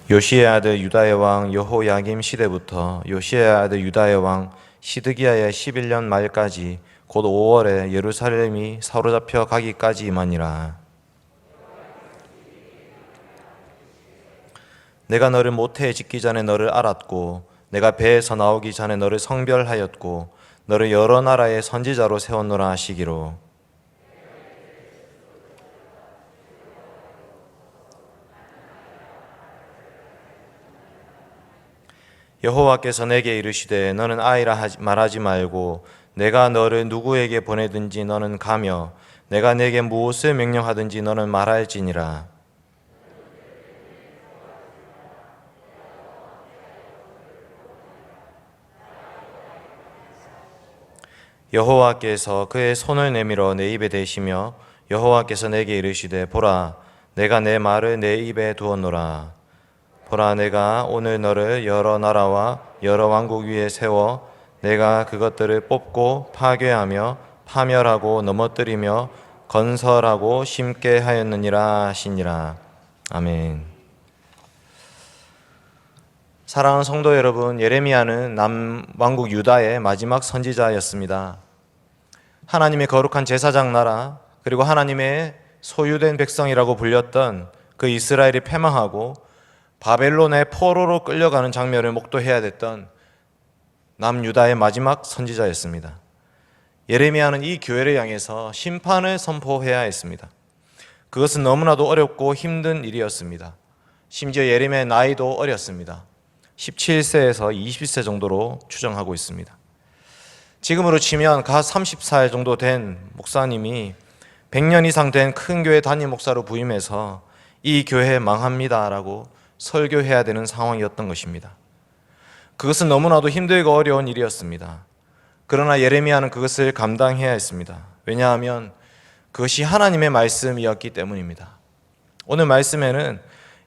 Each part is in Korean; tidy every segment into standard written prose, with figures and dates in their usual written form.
요시의 아들 유다의 왕 여호야김 시대부터 요시의 아들 유다의 왕 시드기야의 11년 말까지 곧 5월에 예루살렘이 사로잡혀 가기까지이마니라. 내가 너를 모태에 짓기 전에 너를 알았고 내가 배에서 나오기 전에 너를 성별하였고 너를 여러 나라의 선지자로 세웠노라 하시기로. 여호와께서 내게 이르시되 너는 아이라 말하지 말고 내가 너를 누구에게 보내든지 너는 가며 내가 내게 무엇을 명령하든지 너는 말할지니라. 여호와께서 그의 손을 내밀어 내 입에 대시며 여호와께서 내게 이르시되 보라 내가 내 말을 내 입에 두었노라. 보라 내가 오늘 너를 여러 나라와 여러 왕국 위에 세워 내가 그것들을 뽑고 파괴하며 파멸하고 넘어뜨리며 건설하고 심게 하였느니라 하시니라. 아멘. 사랑하는 성도 여러분, 예레미야는 남왕국 유다의 마지막 선지자였습니다. 하나님의 거룩한 제사장 나라 그리고 하나님의 소유된 백성이라고 불렸던 그 이스라엘이 패망하고 바벨론의 포로로 끌려가는 장면을 목도해야 됐던 남유다의 마지막 선지자였습니다. 예레미야는 이 교회를 향해서 심판을 선포해야 했습니다. 그것은 너무나도 어렵고 힘든 일이었습니다. 심지어 예레미야의 나이도 어렸습니다. 17세에서 20세 정도로 추정하고 있습니다. 지금으로 치면 갓 30살 정도 된 목사님이 100년 이상 된 큰 교회 담임 목사로 부임해서 이 교회 망합니다라고 설교해야 되는 상황이었던 것입니다. 그것은 너무나도 힘들고 어려운 일이었습니다. 그러나 예레미야는 그것을 감당해야 했습니다. 왜냐하면 그것이 하나님의 말씀이었기 때문입니다. 오늘 말씀에는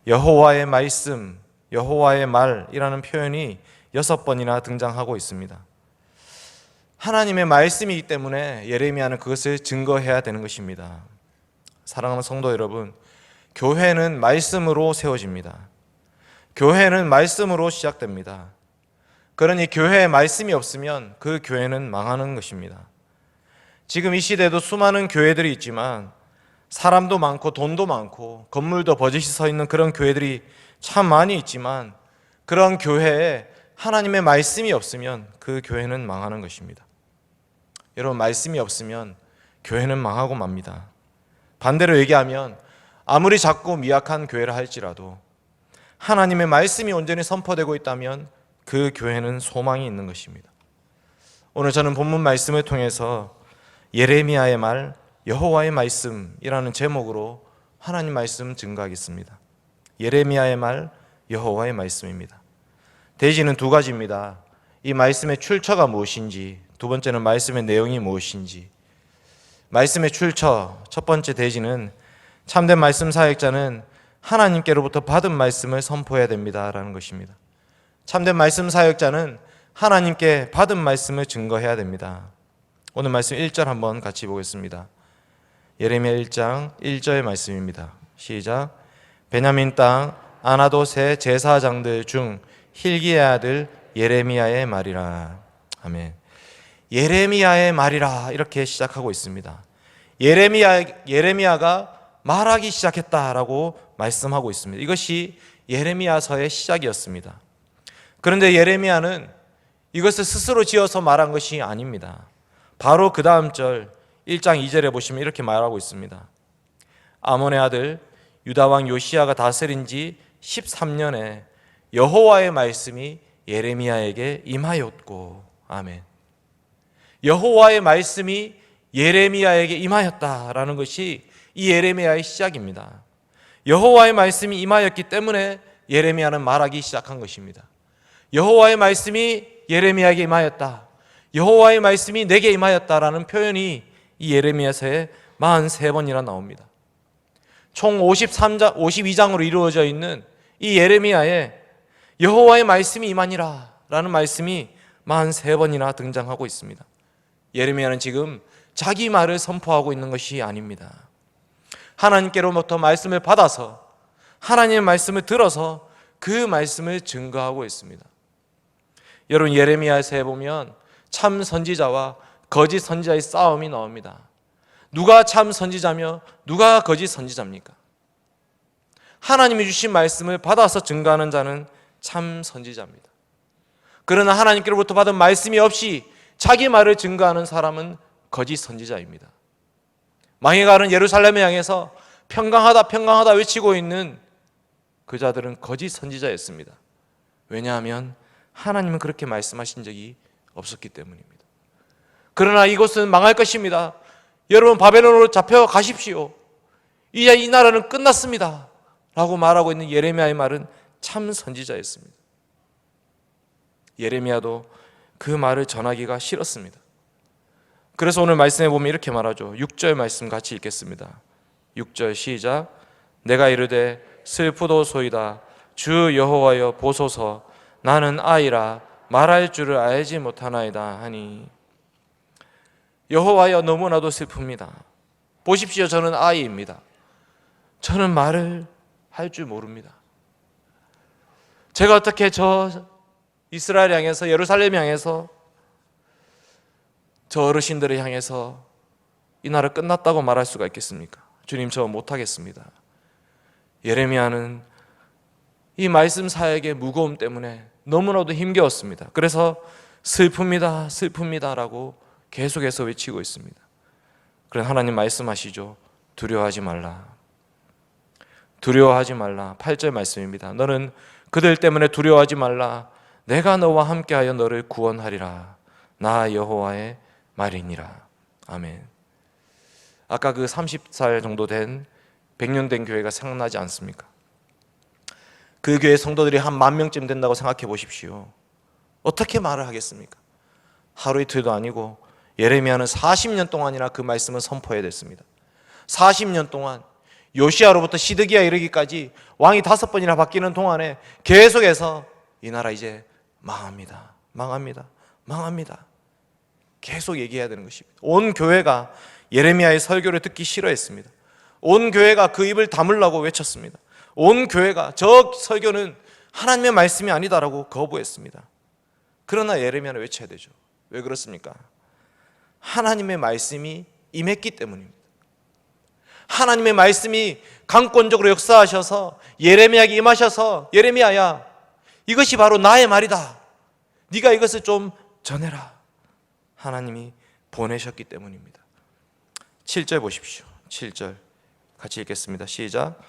여호와의 말씀, 여호와의 말이라는 표현이 6번이나 등장하고 있습니다. 하나님의 말씀이기 때문에 예레미야는 그것을 증거해야 되는 것입니다. 사랑하는 성도 여러분, 교회는 말씀으로 세워집니다. 교회는 말씀으로 시작됩니다. 그러니 교회에 말씀이 없으면 그 교회는 망하는 것입니다. 지금 이 시대에도 수많은 교회들이 있지만 사람도 많고 돈도 많고 건물도 버젓이 서 있는 그런 교회들이 참 많이 있지만 그런 교회에 하나님의 말씀이 없으면 그 교회는 망하는 것입니다. 여러분, 말씀이 없으면 교회는 망하고 맙니다. 반대로 얘기하면 아무리 작고 미약한 교회라 할지라도 하나님의 말씀이 온전히 선포되고 있다면 그 교회는 소망이 있는 것입니다. 오늘 저는 본문 말씀을 통해서 예레미야의 말, 여호와의 말씀이라는 제목으로 하나님 말씀 증거하겠습니다. 예레미야의 말, 여호와의 말씀입니다. 대지는 두 가지입니다. 이 말씀의 출처가 무엇인지, 두 번째는 말씀의 내용이 무엇인지. 말씀의 출처, 첫 번째 대지는 참된 말씀 사역자는 하나님께로부터 받은 말씀을 선포해야 됩니다라는 것입니다. 참된 말씀 사역자는 하나님께 받은 말씀을 증거해야 됩니다. 오늘 말씀 1절 한번 같이 보겠습니다. 예레미야 1장 1절의 말씀입니다. 시작. 베냐민 땅 아나돗의 제사장들 중 hil기야의 아들 예레미야의 말이라. 아멘. 예레미야의 말이라 이렇게 시작하고 있습니다. 예레미야가 말하기 시작했다라고 말씀하고 있습니다. 이것이 예레미야서의 시작이었습니다. 그런데 예레미야는 이것을 스스로 지어서 말한 것이 아닙니다. 바로 그 다음 절 1장 2절에 보시면 이렇게 말하고 있습니다. 아몬의 아들 유다왕 요시야가 다스린 지 13년에 여호와의 말씀이 예레미야에게 임하였고. 아멘. 여호와의 말씀이 예레미야에게 임하였다라는 것이 이 예레미야의 시작입니다. 여호와의 말씀이 임하였기 때문에 예레미야는 말하기 시작한 것입니다. 여호와의 말씀이 예레미야에게 임하였다, 여호와의 말씀이 내게 임하였다라는 표현이 이 예레미야서에 43번이나 나옵니다. 총 52장으로 이루어져 있는 이 예레미야에 여호와의 말씀이 임하니라 라는 말씀이 43번이나 등장하고 있습니다. 예레미야는 지금 자기 말을 선포하고 있는 것이 아닙니다. 하나님께로부터 말씀을 받아서 하나님의 말씀을 들어서 그 말씀을 증거하고 있습니다. 여러분, 예레미야서에 보면 참 선지자와 거짓 선지자의 싸움이 나옵니다. 누가 참 선지자며 누가 거짓 선지자입니까? 하나님이 주신 말씀을 받아서 증거하는 자는 참 선지자입니다. 그러나 하나님께로부터 받은 말씀이 없이 자기 말을 증거하는 사람은 거짓 선지자입니다. 망해가는 예루살렘을 향해서 평강하다 평강하다 외치고 있는 그 자들은 거짓 선지자였습니다. 왜냐하면 하나님은 그렇게 말씀하신 적이 없었기 때문입니다. 그러나 이곳은 망할 것입니다. 여러분, 바벨론으로 잡혀가십시오. 이제 이 나라는 끝났습니다 라고 말하고 있는 예레미야의 말은 참 선지자였습니다. 예레미야도 그 말을 전하기가 싫었습니다. 그래서 오늘 말씀에 보면 이렇게 말하죠. 6절 말씀 같이 읽겠습니다. 6절 시작. 내가 이르되 슬프도소이다 주 여호와여 보소서 나는 아이라 말할 줄을 알지 못하나이다 하니. 여호와여, 너무나도 슬픕니다. 보십시오, 저는 아이입니다. 저는 말을 할 줄 모릅니다. 제가 어떻게 저 이스라엘 향해서, 예루살렘 향해서, 저 어르신들을 향해서 이 나라 끝났다고 말할 수가 있겠습니까? 주님, 저 못하겠습니다. 예레미야는 이 말씀 사역의 무거움 때문에 너무나도 힘겨웠습니다. 그래서 슬픕니다, 슬픕니다 라고 계속해서 외치고 있습니다. 그런 하나님 말씀하시죠. 두려워하지 말라. 두려워하지 말라. 8절 말씀입니다. 너는 그들 때문에 두려워하지 말라. 내가 너와 함께하여 너를 구원하리라. 나 여호와의 말이니라. 아멘. 아까 그 30살 정도 된 100년 된 교회가 생각나지 않습니까? 그 교회 성도들이 한 10,000명쯤 된다고 생각해 보십시오. 어떻게 말을 하겠습니까? 하루 이틀도 아니고 예레미야는 40년 동안이나 그 말씀을 선포해야 됐습니다. 40년 동안 요시야로부터 시드기야 이르기까지 왕이 5번이나 바뀌는 동안에 계속해서 이 나라 이제 망합니다. 망합니다. 망합니다. 계속 얘기해야 되는 것입니다. 온 교회가 예레미야의 설교를 듣기 싫어했습니다. 온 교회가 그 입을 다물라고 외쳤습니다. 온 교회가 저 설교는 하나님의 말씀이 아니다라고 거부했습니다. 그러나 예레미야는 외쳐야 되죠. 왜 그렇습니까? 하나님의 말씀이 임했기 때문입니다. 하나님의 말씀이 강권적으로 역사하셔서 예레미야에게 임하셔서 예레미야야, 이것이 바로 나의 말이다. 네가 이것을 좀 전해라. 하나님이 보내셨기 때문입니다. 7절 보십시오. 7절 같이 읽겠습니다. 시작.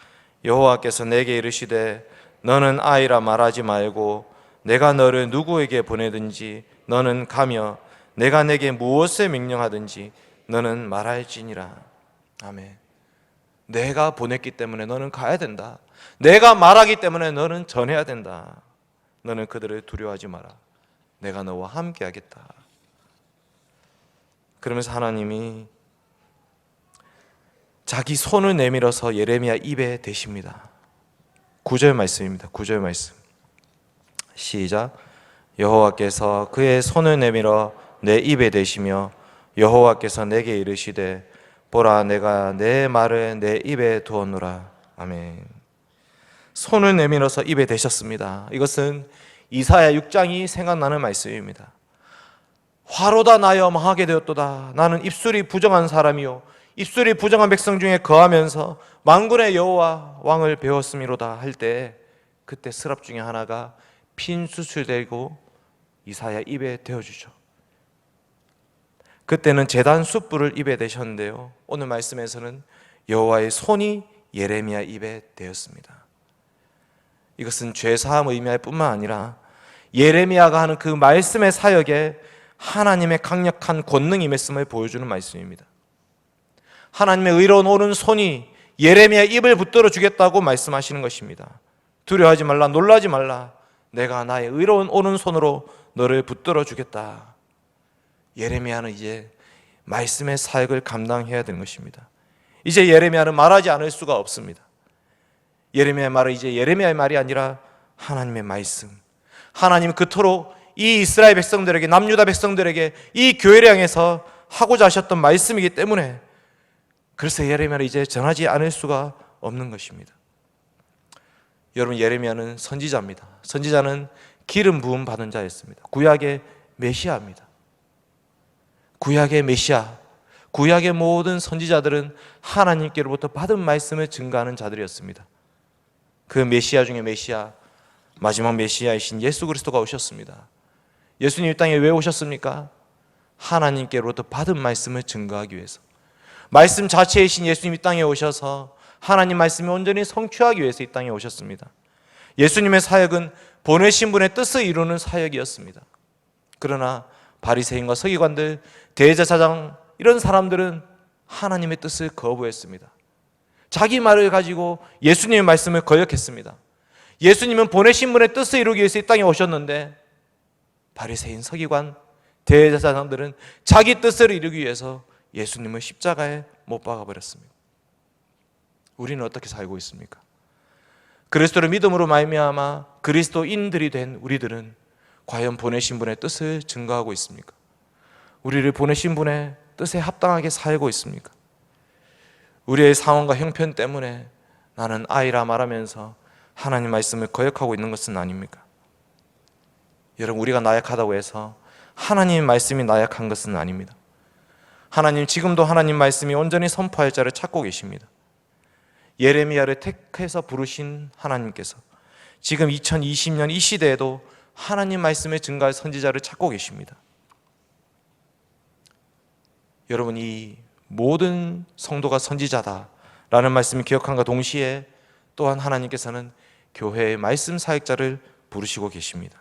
여호와께서 내게 이르시되 너는 아이라 말하지 말고 내가 너를 누구에게 보내든지 너는 가며 내가 내게 무엇을 명령하든지 너는 말할지니라. 아멘. 내가 보냈기 때문에 너는 가야 된다. 내가 말하기 때문에 너는 전해야 된다. 너는 그들을 두려워하지 마라. 내가 너와 함께 하겠다. 그러면서 하나님이 자기 손을 내밀어서 예레미야 입에 대십니다. 9절 말씀입니다. 9절 말씀 시작. 여호와께서 그의 손을 내밀어 내 입에 대시며 여호와께서 내게 이르시되 보라 내가 내 말을 내 입에 두었노라. 아멘. 손을 내밀어서 입에 대셨습니다. 이것은 이사야 6장이 생각나는 말씀입니다. 화로다 나여 망하게 되었도다. 나는 입술이 부정한 사람이요 입술이 부정한 백성 중에 거하면서 만군의 여호와 왕을 배웠음이로다 할 때 그때 스랍 중에 하나가 핀 수술되고 이사야 입에 대어주죠. 그때는 제단 숯불을 입에 대셨는데요, 오늘 말씀에서는 여호와의 손이 예레미야 입에 대었습니다. 이것은 죄사함 의미할 뿐만 아니라 예레미야가 하는 그 말씀의 사역에 하나님의 강력한 권능이 임했음을 보여주는 말씀입니다. 하나님의 의로운 오른손이 예레미야 입을 붙들어 주겠다고 말씀하시는 것입니다. 두려워하지 말라, 놀라지 말라. 내가 나의 의로운 오른손으로 너를 붙들어 주겠다. 예레미야는 이제 말씀의 사역을 감당해야 되는 것입니다. 이제 예레미야는 말하지 않을 수가 없습니다. 예레미야의 말은 이제 예레미야의 말이 아니라 하나님의 말씀. 하나님은 그토록 이 이스라엘 백성들에게, 남유다 백성들에게 이 교회를 향해서 하고자 하셨던 말씀이기 때문에 그래서 예레미야는 이제 전하지 않을 수가 없는 것입니다. 여러분, 예레미야는 선지자입니다. 선지자는 기름 부음 받은 자였습니다. 구약의 메시아입니다. 구약의 메시아, 구약의 모든 선지자들은 하나님께로부터 받은 말씀을 증거하는 자들이었습니다. 그 메시아 중에 메시아, 마지막 메시아이신 예수 그리스도가 오셨습니다. 예수님 이 땅에 왜 오셨습니까? 하나님께로부터 받은 말씀을 증거하기 위해서. 말씀 자체이신 예수님 이 땅에 오셔서 하나님 말씀이 온전히 성취하기 위해서 이 땅에 오셨습니다. 예수님의 사역은 보내신 분의 뜻을 이루는 사역이었습니다. 그러나 바리새인과 서기관들, 대제사장 이런 사람들은 하나님의 뜻을 거부했습니다. 자기 말을 가지고 예수님의 말씀을 거역했습니다. 예수님은 보내신 분의 뜻을 이루기 위해서 이 땅에 오셨는데 바리새인, 서기관, 대제사장들은 자기 뜻을 이루기 위해서 예수님을 십자가에 못 박아버렸습니다. 우리는 어떻게 살고 있습니까? 그리스도를 믿음으로 말미암아 그리스도인들이 된 우리들은 과연 보내신 분의 뜻을 증거하고 있습니까? 우리를 보내신 분의 뜻에 합당하게 살고 있습니까? 우리의 상황과 형편 때문에 나는 아이라 말하면서 하나님 말씀을 거역하고 있는 것은 아닙니까? 여러분, 우리가 나약하다고 해서 하나님의 말씀이 나약한 것은 아닙니다. 하나님, 지금도 하나님 말씀이 온전히 선포할 자를 찾고 계십니다. 예레미야를 택해서 부르신 하나님께서 지금 2020년 이 시대에도 하나님 말씀을 증거할 선지자를 찾고 계십니다. 여러분, 이 모든 성도가 선지자다라는 말씀을 기억함과 동시에 또한 하나님께서는 교회의 말씀 사역자를 부르시고 계십니다.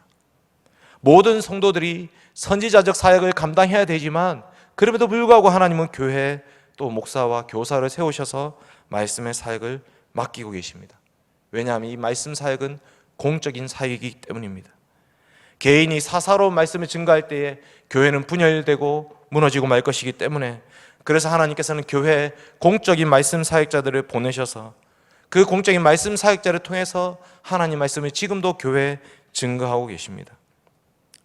모든 성도들이 선지자적 사역을 감당해야 되지만 그럼에도 불구하고 하나님은 교회에 또 목사와 교사를 세우셔서 말씀의 사역을 맡기고 계십니다. 왜냐하면 이 말씀 사역은 공적인 사역이기 때문입니다. 개인이 사사로운 말씀을 증거할 때에 교회는 분열되고 무너지고 말 것이기 때문에, 그래서 하나님께서는 교회에 공적인 말씀 사역자들을 보내셔서 그 공적인 말씀 사역자를 통해서 하나님 말씀을 지금도 교회에 증거하고 계십니다.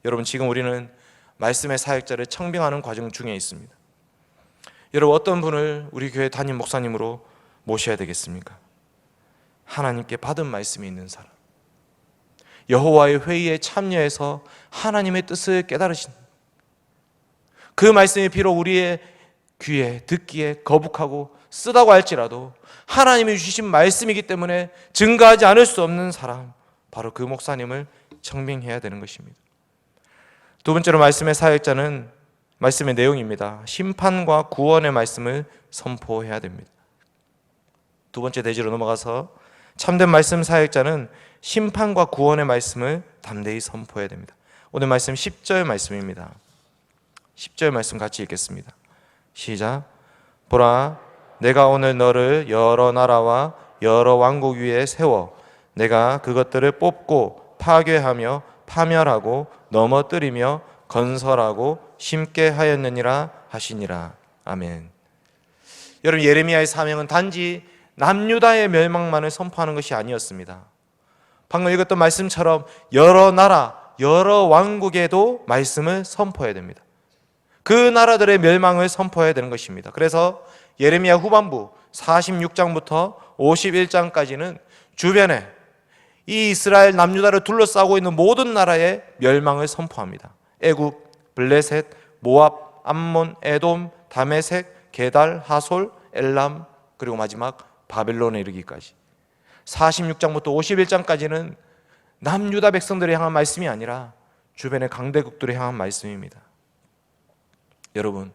여러분, 지금 우리는 말씀의 사역자를 청빙하는 과정 중에 있습니다. 여러분, 어떤 분을 우리 교회 담임 목사님으로 모셔야 되겠습니까? 하나님께 받은 말씀이 있는 사람, 여호와의 회의에 참여해서 하나님의 뜻을 깨달으신, 그 말씀이 비록 우리의 귀에 듣기에 거북하고 쓰다고 할지라도 하나님이 주신 말씀이기 때문에 증거하지 않을 수 없는 사람, 바로 그 목사님을 청빙해야 되는 것입니다. 두 번째로 말씀의 사역자는 말씀의 내용입니다. 심판과 구원의 말씀을 선포해야 됩니다. 두 번째 대지로 넘어가서 참된 말씀 사역자는 심판과 구원의 말씀을 담대히 선포해야 됩니다. 오늘 말씀 10절 말씀입니다. 10절 말씀 같이 읽겠습니다. 시작. 보라, 내가 오늘 너를 여러 나라와 여러 왕국 위에 세워 내가 그것들을 뽑고 파괴하며 파멸하고 넘어뜨리며 건설하고 심게 하였느니라 하시니라. 아멘. 여러분, 예레미야의 사명은 단지 남유다의 멸망만을 선포하는 것이 아니었습니다. 방금 읽었던 말씀처럼 여러 나라, 여러 왕국에도 말씀을 선포해야 됩니다. 그 나라들의 멸망을 선포해야 되는 것입니다. 그래서 예레미야 후반부 46장부터 51장까지는 주변에 이 이스라엘 남유다를 둘러싸고 있는 모든 나라의 멸망을 선포합니다. 애굽, 블레셋, 모압, 암몬, 에돔, 다메섹, 게달, 하솔, 엘람, 그리고 마지막 바벨론에 이르기까지. 46장부터 51장까지는 남유다 백성들을 향한 말씀이 아니라 주변의 강대국들을 향한 말씀입니다. 여러분,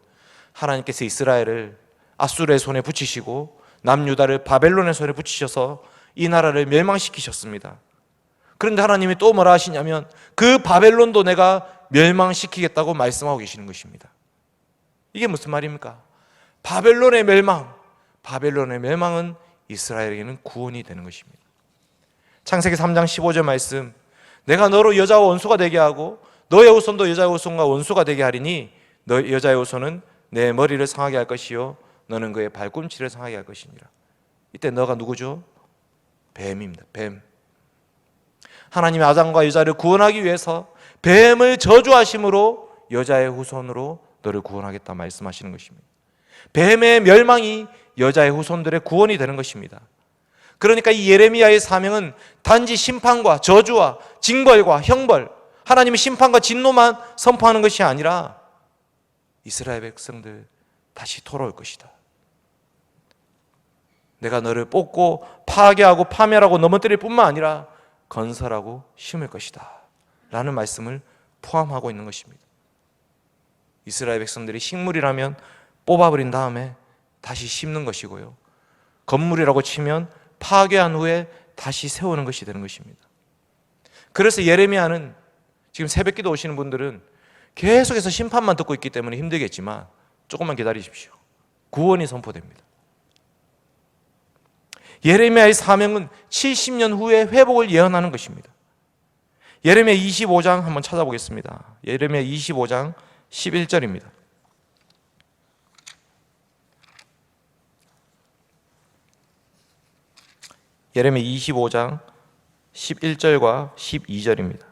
하나님께서 이스라엘을 아수르의 손에 붙이시고 남유다를 바벨론의 손에 붙이셔서 이 나라를 멸망시키셨습니다. 그런데 하나님이 또 뭐라 하시냐면 그 바벨론도 내가 멸망시키겠다고 말씀하고 계시는 것입니다. 이게 무슨 말입니까? 바벨론의 멸망은 이스라엘에게는 구원이 되는 것입니다. 창세기 3장 15절 말씀, 내가 너로 여자와 원수가 되게 하고 너의 후손도 여자의 후손과 원수가 되게 하리니 너 여자의 후손은 내 머리를 상하게 할 것이요 너는 그의 발꿈치를 상하게 할 것이니라. 이때 너가 누구죠? 뱀입니다. 뱀. 하나님이 아담과 여자를 구원하기 위해서 뱀을 저주하심으로 여자의 후손으로 너를 구원하겠다 말씀하시는 것입니다. 뱀의 멸망이 여자의 후손들의 구원이 되는 것입니다. 그러니까 이 예레미야의 사명은 단지 심판과 저주와 징벌과 형벌, 하나님의 심판과 진노만 선포하는 것이 아니라 이스라엘 백성들 다시 돌아올 것이다. 내가 너를 뽑고 파괴하고 파멸하고 넘어뜨릴 뿐만 아니라 건설하고 심을 것이다 라는 말씀을 포함하고 있는 것입니다. 이스라엘 백성들이 식물이라면 뽑아버린 다음에 다시 심는 것이고요, 건물이라고 치면 파괴한 후에 다시 세우는 것이 되는 것입니다. 그래서 예레미야는 지금 새벽기도 오시는 분들은 계속해서 심판만 듣고 있기 때문에 힘들겠지만 조금만 기다리십시오. 구원이 선포됩니다. 예레미야의 사명은 70년 후에 회복을 예언하는 것입니다. 예레미야 25장 한번 찾아보겠습니다. 예레미야 25장 11절입니다. 예레미야 25장 11절과 12절입니다.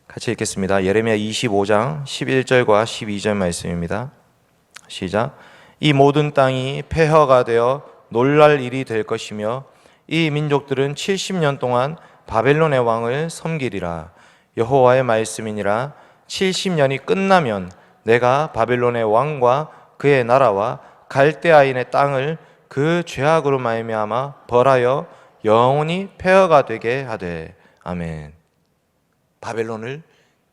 같이 읽겠습니다. 예레미야 25장 11절과 12절 말씀입니다. 시작. 이 모든 땅이 폐허가 되어 놀랄 일이 될 것이며 이 민족들은 70년 동안 바벨론의 왕을 섬기리라. 여호와의 말씀이니라. 70년이 끝나면 내가 바벨론의 왕과 그의 나라와 갈대아인의 땅을 그 죄악으로 말미암아 벌하여 영원히 폐허가 되게 하되. 아멘. 바벨론을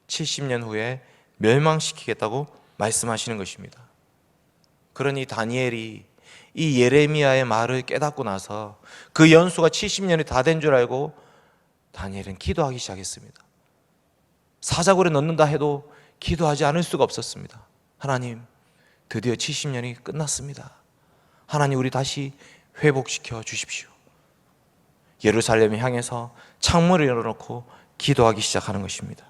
70년 후에 멸망시키겠다고 말씀하시는 것입니다. 그러니 다니엘이 이 예레미야의 말을 깨닫고 나서 그 연수가 70년이 다 된 줄 알고 다니엘은 기도하기 시작했습니다. 사자굴에 넣는다 해도 기도하지 않을 수가 없었습니다. 하나님, 드디어 70년이 끝났습니다. 하나님, 우리 다시 회복시켜 주십시오. 예루살렘을 향해서 창문을 열어놓고 기도하기 시작하는 것입니다.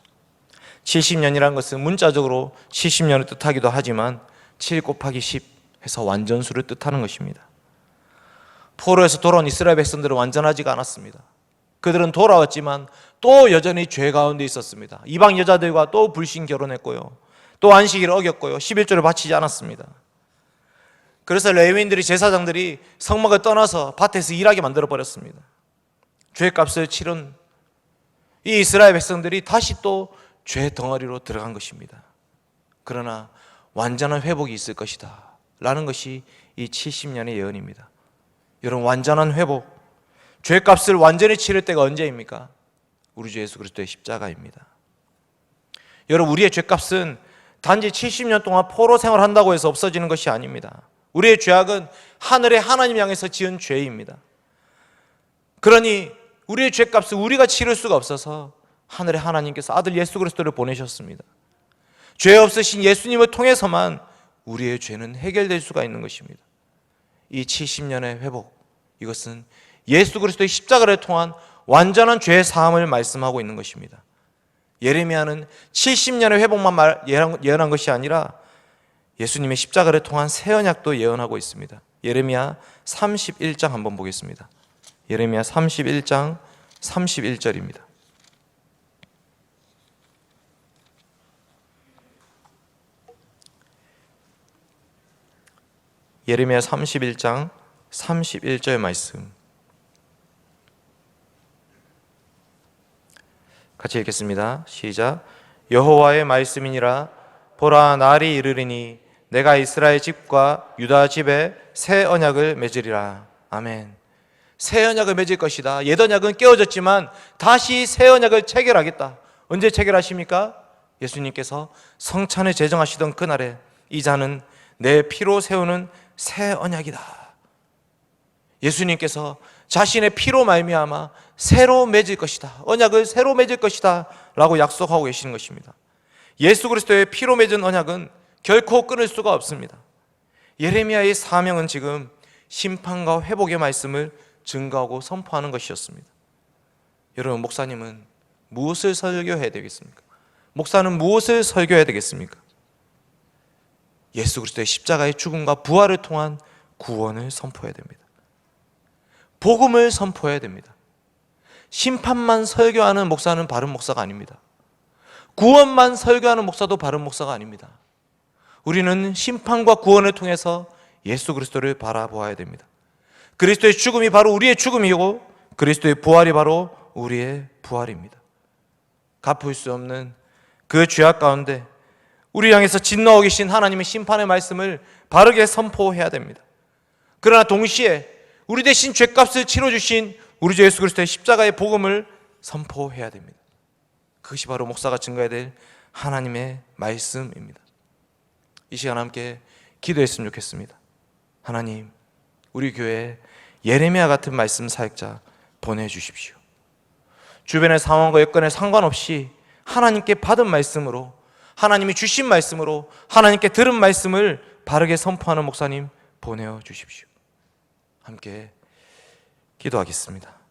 70년이라는 것은 문자적으로 70년을 뜻하기도 하지만 7 곱하기 10 해서 완전수를 뜻하는 것입니다. 포로에서 돌아온 이스라엘 백성들은 완전하지가 않았습니다. 그들은 돌아왔지만 또 여전히 죄 가운데 있었습니다. 이방 여자들과 또 불신 결혼했고요, 또 안식일을 어겼고요, 11조를 바치지 않았습니다. 그래서 레위인들이, 제사장들이 성막을 떠나서 밭에서 일하게 만들어버렸습니다. 죄값을 치른 이 이스라엘 백성들이 다시 또 죄 덩어리로 들어간 것입니다. 그러나 완전한 회복이 있을 것이다 라는 것이 이 70년의 예언입니다. 여러분, 완전한 회복, 죄값을 완전히 치를 때가 언제입니까? 우리 주 예수 그리스도의 십자가입니다. 여러분, 우리의 죄값은 단지 70년 동안 포로 생활한다고 해서 없어지는 것이 아닙니다. 우리의 죄악은 하늘의 하나님 향해서 지은 죄입니다. 그러니 우리의 죄값을 우리가 치를 수가 없어서 하늘의 하나님께서 아들 예수 그리스도를 보내셨습니다. 죄 없으신 예수님을 통해서만 우리의 죄는 해결될 수가 있는 것입니다. 이 70년의 회복, 이것은 예수 그리스도의 십자가를 통한 완전한 죄 사함을 말씀하고 있는 것입니다. 예레미야는 70년의 회복만 예언한 것이 아니라 예수님의 십자가를 통한 새 언약도 예언하고 있습니다. 예레미야 31장 한번 보겠습니다. 예레미야 31장 31절입니다. 예레미야 31장 31절 말씀 같이 읽겠습니다. 시작. 여호와의 말씀이니라. 보라, 날이 이르리니 내가 이스라엘 집과 유다 집에 새 언약을 맺으리라. 아멘. 새 언약을 맺을 것이다. 옛 언약은 깨어졌지만 다시 새 언약을 체결하겠다. 언제 체결하십니까? 예수님께서 성찬을 제정하시던 그날에 이 잔은 내 피로 세우는 새 언약이다. 예수님께서 자신의 피로 말미암아 새로 맺을 것이다, 언약을 새로 맺을 것이다 라고 약속하고 계시는 것입니다. 예수 그리스도의 피로 맺은 언약은 결코 끊을 수가 없습니다. 예레미야의 사명은 지금 심판과 회복의 말씀을 증거하고 선포하는 것이었습니다. 여러분, 목사님은 무엇을 설교해야 되겠습니까? 목사는 무엇을 설교해야 되겠습니까? 예수 그리스도의 십자가의 죽음과 부활을 통한 구원을 선포해야 됩니다. 복음을 선포해야 됩니다. 심판만 설교하는 목사는 바른 목사가 아닙니다. 구원만 설교하는 목사도 바른 목사가 아닙니다. 우리는 심판과 구원을 통해서 예수 그리스도를 바라보아야 됩니다. 그리스도의 죽음이 바로 우리의 죽음이고 그리스도의 부활이 바로 우리의 부활입니다. 갚을 수 없는 그 죄악 가운데 우리 향해서 진노하고 계신 하나님의 심판의 말씀을 바르게 선포해야 됩니다. 그러나 동시에 우리 대신 죄값을 치러주신 우리 주 예수 그리스도의 십자가의 복음을 선포해야 됩니다. 그것이 바로 목사가 증거해야 될 하나님의 말씀입니다. 이 시간 함께 기도했으면 좋겠습니다. 하나님, 우리 교회에 예레미야 같은 말씀 사역자 보내주십시오. 주변의 상황과 여건에 상관없이 하나님께 받은 말씀으로, 하나님이 주신 말씀으로, 하나님께 들은 말씀을 바르게 선포하는 목사님 보내주십시오. 함께 기도하겠습니다.